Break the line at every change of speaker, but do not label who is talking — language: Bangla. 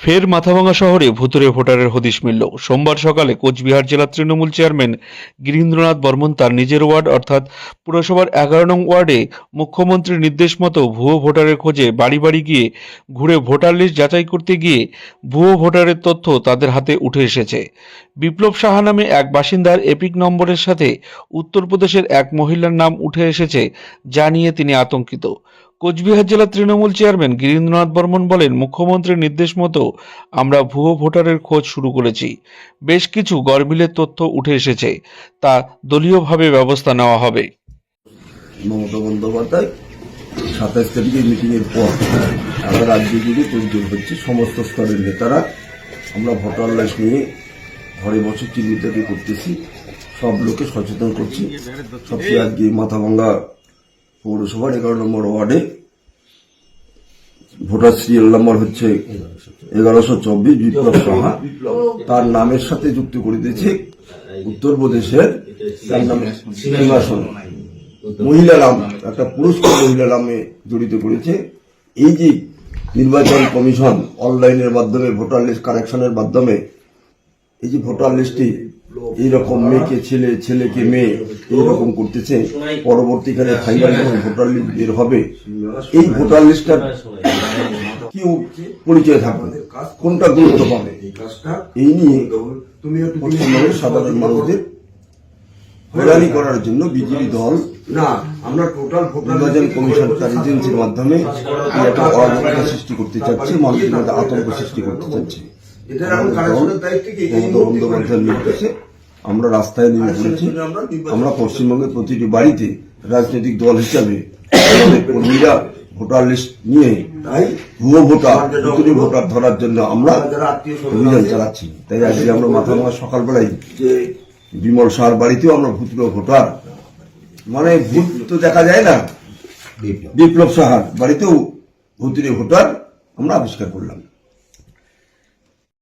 ফের মাথাভাঙা শহরে ভুতুড়ে ভোটারের হদিশ মিলল। সোমবার সকালে কোচবিহার জেলা তৃণমূল চেয়ারম্যান গিরীন্দ্রনাথ বর্মন তার নিজের ওয়ার্ড অর্থাৎ পুরসভার 11 নং ওয়ার্ডে মুখ্যমন্ত্রীর নির্দেশ মতো ভুয়ো ভোটারের খোঁজে বাড়ি বাড়ি গিয়ে ঘুরে ভোটার লিস্ট যাচাই করতে গিয়ে ভুয়ো ভোটারের তথ্য তাদের হাতে উঠে এসেছে। বিপ্লব সাহা নামে এক বাসিন্দার এপিক নম্বরের সাথে উত্তরপ্রদেশের এক মহিলার নাম উঠে এসেছে, যা নিয়ে তিনি আতঙ্কিত। কোচবিহার জেলা তৃণমূল চেয়ারম্যান গিরীন্দ্রনাথ বর্মন বলেন, মুখ্যমন্ত্রীর নির্দেশ মতো আমরা ভুয়ো ভোটারের খোঁজ শুরু করেছি। বেশ কিছু গরমিলের তথ্য উঠে এসেছে, তা দলীয়ভাবে ব্যবস্থা নেওয়া হবে।
মমতা বন্দ্যোপাধ্যায় 27 তারিখে মিটিংয়ের পর আমরা রাজ্য জুড়ে তৈরি হচ্ছে সমস্ত স্তরের নেতারা আমরা ভোটার লিস্ট নিয়ে ঘরে বসে চিহ্নিত করতেছি, সব লোকে সচেতন করছি। সবচেয়ে আজকে মাথাভাঙ্গা পৌরসভার 11 নম্বর ওয়ার্ডে ভোটার সিরিয়াল নাম্বার হচ্ছে 1124 বিপ্লব সাহা, তার নামের সাথে যুক্ত করে দিয়েছে উত্তরপ্রদেশের তার নামে সিংহাসন মহিলা নাম, একটা পুরস্কার মহিলা নামে জড়িত করেছে। এই যে নির্বাচন কমিশন অনলাইনের মাধ্যমে ভোটার লিস্ট কারেকশনের মাধ্যমে এই যে ভোটার লিস্টে এইরকম মেয়েকে ছেলে, ছেলেকে মেয়ে এইরকম করতেছে, পরবর্তীকালে ফাইনাল যখন ভোটার লিস্ট বের হবে এই ভোটার লিস্টটার কি পরিচয় থাকবে, কোনটা গুরুত্ব পাবে, এই নিয়ে পশ্চিমবঙ্গের সাধারণ মানুষদের হয়রানি করার জন্য বিজেপি দল নির্বাচন কমিশন তার এজেন্সির মাধ্যমে একটা অরাজকতা সৃষ্টি করতে চাচ্ছে, মানুষের মধ্যে আতঙ্ক সৃষ্টি করতে চাচ্ছে। মমতা বন্দ্যোপাধ্যায়ের নির্দেশে আমরা রাস্তায় নেমে পড়েছি। আমরা পশ্চিমবঙ্গের প্রতিটি বাড়িতে রাজনৈতিক দল হিসাবে আমাদের কর্মীরা ভোটার লিস্ট নিয়ে ভুয়ো ভোটার, ভুতুড়ে ভোটার ধরার জন্য আমরা অভিযান চালাচ্ছি। তাই আজকে আমরা মাথাভাঙা সকালবেলায় বিমল সাহার বাড়িতেও আমরা ভুতুড়ে ভোটার, মানে ভূত তো দেখা যায় না, বিপ্লব সাহার বাড়িতেও ভুতুড়ে ভোটার আমরা আবিষ্কার করলাম।